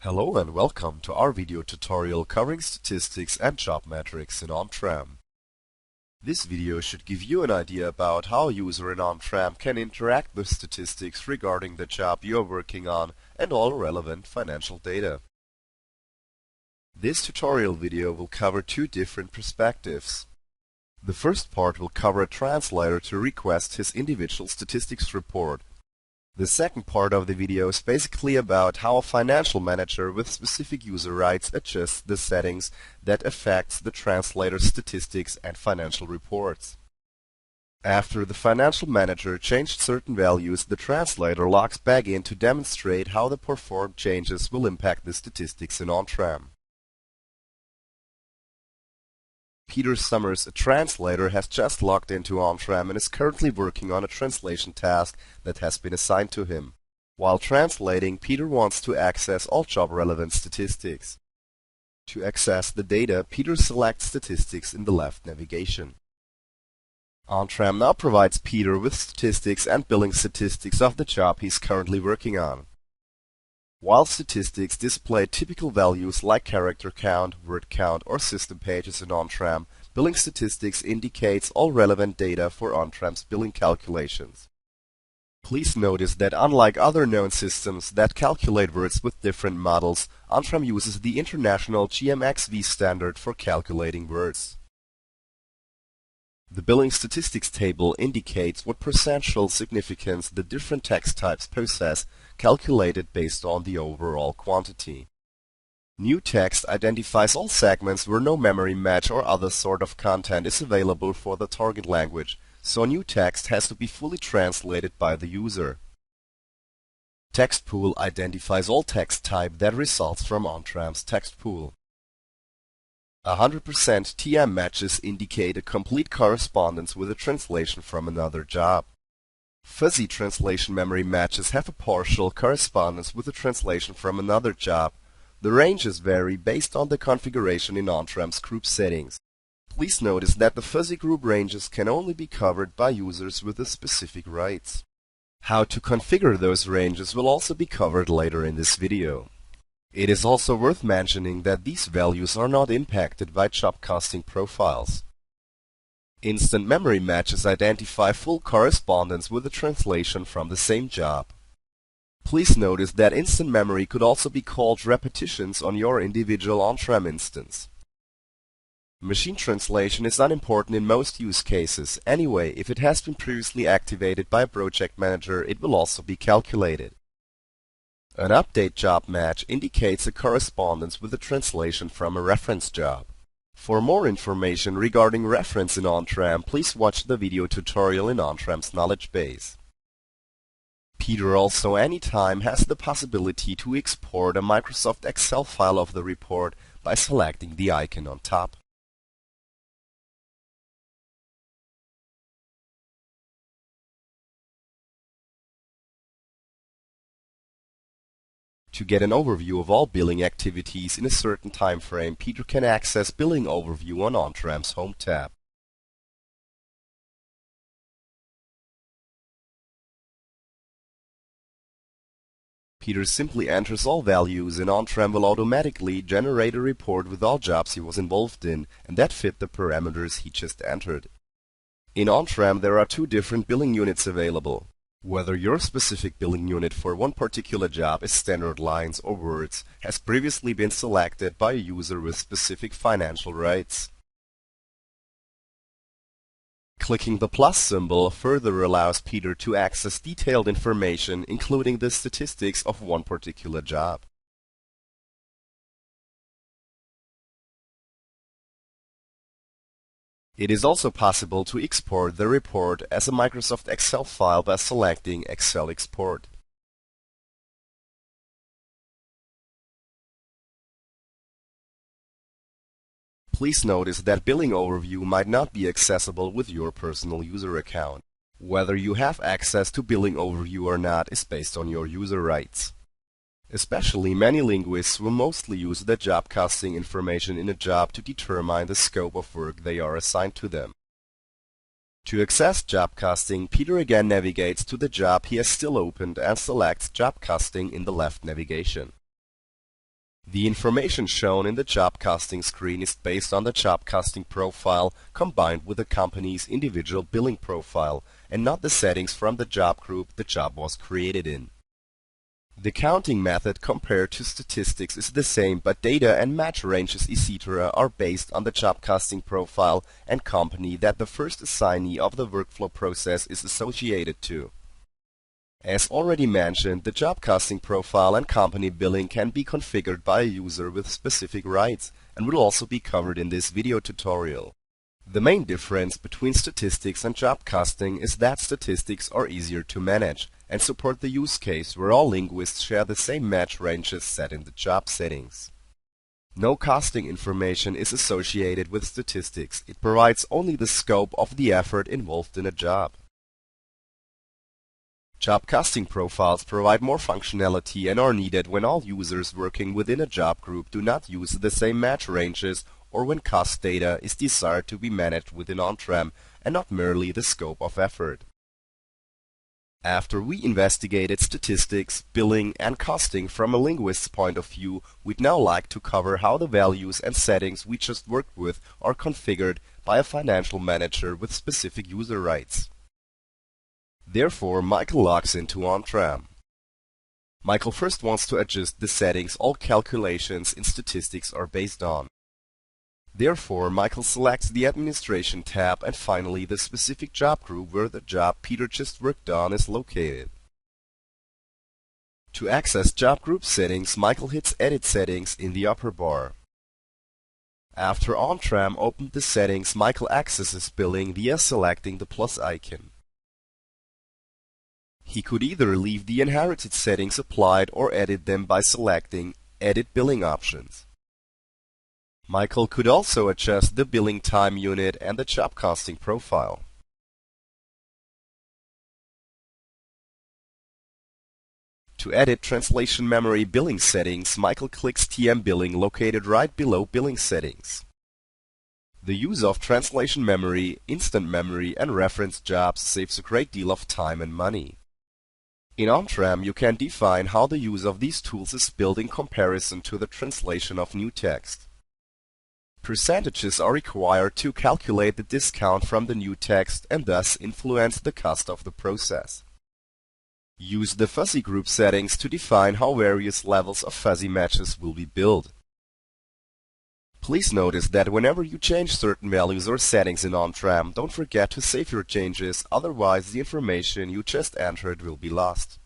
Hello and welcome to our video tutorial covering statistics and job metrics in ONTRAM. This video should give you an idea about how a user in ONTRAM can interact with statistics regarding the job you are working on and all relevant financial data. This tutorial video will cover two different perspectives. The first part will cover a translator to request his individual statistics report. The second part of the video is basically about how a financial manager with specific user rights adjusts the settings that affects the translator's statistics and financial reports. After the financial manager changed certain values, the translator logs back in to demonstrate how the performed changes will impact the statistics in ONTRAM. Peter Summers, a translator, has just logged into ONTRAM and is currently working on a translation task that has been assigned to him. While translating, Peter wants to access all job-relevant statistics. To access the data, Peter selects Statistics in the left navigation. ONTRAM now provides Peter with statistics and billing statistics of the job he's currently working on. While statistics display typical values like character count, word count, or system pages in ONTRAM, billing statistics indicates all relevant data for ONTRAM's billing calculations. Please notice that unlike other known systems that calculate words with different models, ONTRAM uses the international GMXV standard for calculating words. The billing statistics table indicates what percentual significance the different text types possess, calculated based on the overall quantity. New text identifies all segments where no memory match or other sort of content is available for the target language, so new text has to be fully translated by the user. Text pool identifies all text type that results from ONTRAM's text pool. 100% TM matches indicate a complete correspondence with a translation from another job. Fuzzy translation memory matches have a partial correspondence with a translation from another job. The ranges vary based on the configuration in ONTRAM's group settings. Please notice that the fuzzy group ranges can only be covered by users with the specific rights. How to configure those ranges will also be covered later in this video. It is also worth mentioning that these values are not impacted by job costing profiles. Instant memory matches identify full correspondence with a translation from the same job. Please notice that instant memory could also be called repetitions on your individual ONTRAM instance. Machine translation is unimportant in most use cases. Anyway, if it has been previously activated by a project manager, it will also be calculated. An update job match indicates a correspondence with a translation from a reference job. For more information regarding reference in ONTRAM, please watch the video tutorial in ONTRAM's knowledge base. Peter also anytime has the possibility to export a Microsoft Excel file of the report by selecting the icon on top. To get an overview of all billing activities in a certain time frame, Peter can access Billing Overview on ONTRAM's Home tab. Peter simply enters all values and ONTRAM will automatically generate a report with all jobs he was involved in and that fit the parameters he just entered. In ONTRAM there are two different billing units available. Whether your specific billing unit for one particular job is standard lines or words has previously been selected by a user with specific financial rights. Clicking the plus symbol further allows Peter to access detailed information, including the statistics of one particular job. It is also possible to export the report as a Microsoft Excel file by selecting Excel Export. Please notice that Billing Overview might not be accessible with your personal user account. Whether you have access to Billing Overview or not is based on your user rights. Especially many linguists will mostly use the job costing information in a job to determine the scope of work they are assigned to them. To access job costing, Peter again navigates to the job he has still opened and selects job costing in the left navigation. The information shown in the job costing screen is based on the job costing profile combined with the company's individual billing profile, and not the settings from the job group the job was created in. The counting method compared to statistics is the same, but data and match ranges etc. are based on the job costing profile and company that the first assignee of the workflow process is associated to. As already mentioned, the job costing profile and company billing can be configured by a user with specific rights and will also be covered in this video tutorial. The main difference between statistics and job costing is that statistics are easier to manage and support the use case where all linguists share the same match ranges set in the job settings. No costing information is associated with statistics. It provides only the scope of the effort involved in a job. Job costing profiles provide more functionality and are needed when all users working within a job group do not use the same match ranges, or when cost data is desired to be managed within ONTRAM and not merely the scope of effort. After we investigated statistics, billing, and costing from a linguist's point of view, we'd now like to cover how the values and settings we just worked with are configured by a financial manager with specific user rights. Therefore, Michael logs into ONTRAM. Michael first wants to adjust the settings all calculations in statistics are based on. Therefore, Michael selects the Administration tab and finally the specific job group where the job Peter just worked on is located. To access job group settings, Michael hits Edit Settings in the upper bar. After ONTRAM opened the settings, Michael accesses billing via selecting the plus icon. He could either leave the inherited settings applied or edit them by selecting Edit Billing Options. Michael could also adjust the billing time unit and the job costing profile. To edit translation memory billing settings, Michael clicks TM Billing located right below Billing Settings. The use of translation memory, instant memory, and reference jobs saves a great deal of time and money. In ONTRAM, you can define how the use of these tools is billed in comparison to the translation of new text. Percentages are required to calculate the discount from the new text and thus influence the cost of the process. Use the fuzzy group settings to define how various levels of fuzzy matches will be billed. Please notice that whenever you change certain values or settings in ONTRAM, don't forget to save your changes, otherwise the information you just entered will be lost.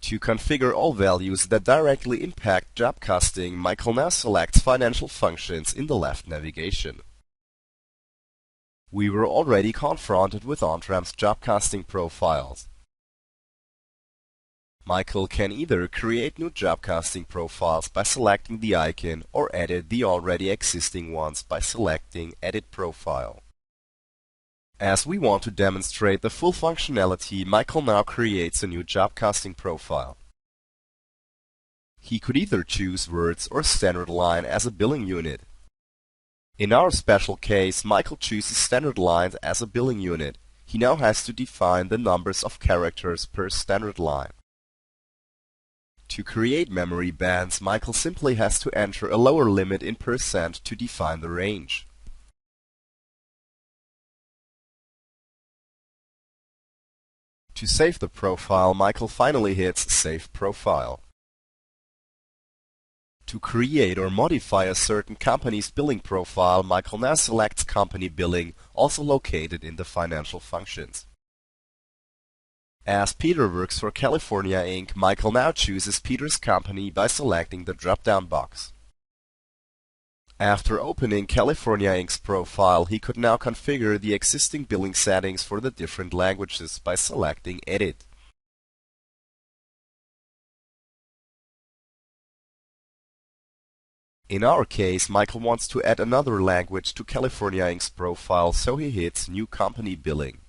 To configure all values that directly impact job costing, Michael now selects Financial Functions in the left navigation. We were already confronted with ONTRAM's job costing profiles. Michael can either create new job costing profiles by selecting the icon or edit the already existing ones by selecting Edit Profile. As we want to demonstrate the full functionality, Michael now creates a new job costing profile. He could either choose words or standard line as a billing unit. In our special case, Michael chooses standard lines as a billing unit. He now has to define the numbers of characters per standard line. To create memory bands, Michael simply has to enter a lower limit in percent to define the range. To save the profile, Michael finally hits Save Profile. To create or modify a certain company's billing profile, Michael now selects Company Billing, also located in the Financial Functions. As Peter works for California Inc., Michael now chooses Peter's company by selecting the drop-down box. After opening California Inc.'s profile, he could now configure the existing billing settings for the different languages by selecting Edit. In our case, Michael wants to add another language to California Inc.'s profile, so he hits New Company Billing.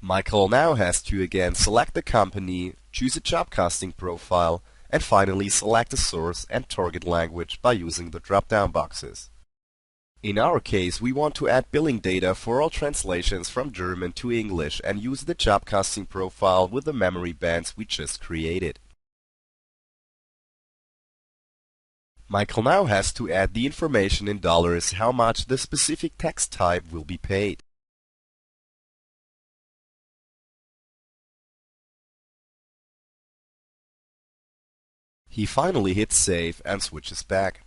Michael now has to again select the company, choose a job costing profile, and finally select the source and target language by using the drop-down boxes. In our case, we want to add billing data for all translations from German to English and use the job costing profile with the memory bands we just created. Michael now has to add the information in dollars how much the specific tax type will be paid. He finally hits save and switches back.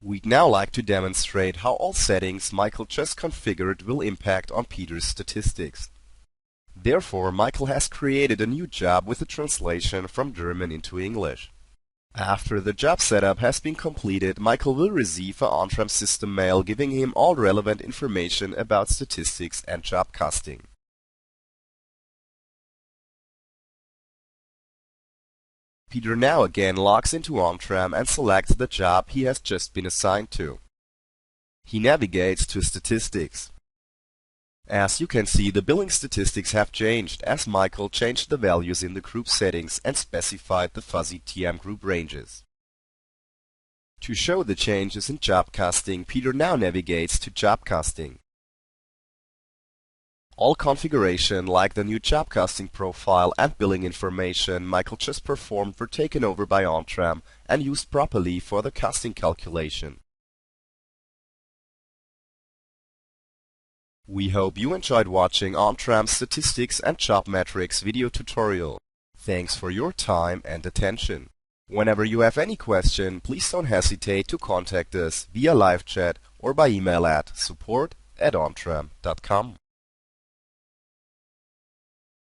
We'd now like to demonstrate how all settings Michael just configured will impact on Peter's statistics. Therefore, Michael has created a new job with a translation from German into English. After the job setup has been completed, Michael will receive an ONTRAM system mail giving him all relevant information about statistics and job costing. Peter now again logs into ONTRAM and selects the job he has just been assigned to. He navigates to Statistics. As you can see, the billing statistics have changed as Michael changed the values in the group settings and specified the fuzzy TM group ranges. To show the changes in job costing, Peter now navigates to Job Costing. All configuration, like the new job costing profile and billing information Michael just performed, were taken over by ONTRAM and used properly for the costing calculation. We hope you enjoyed watching ONTRAM's Statistics and Job Metrics video tutorial. Thanks for your time and attention. Whenever you have any question, please don't hesitate to contact us via live chat or by email at support@ontram.com.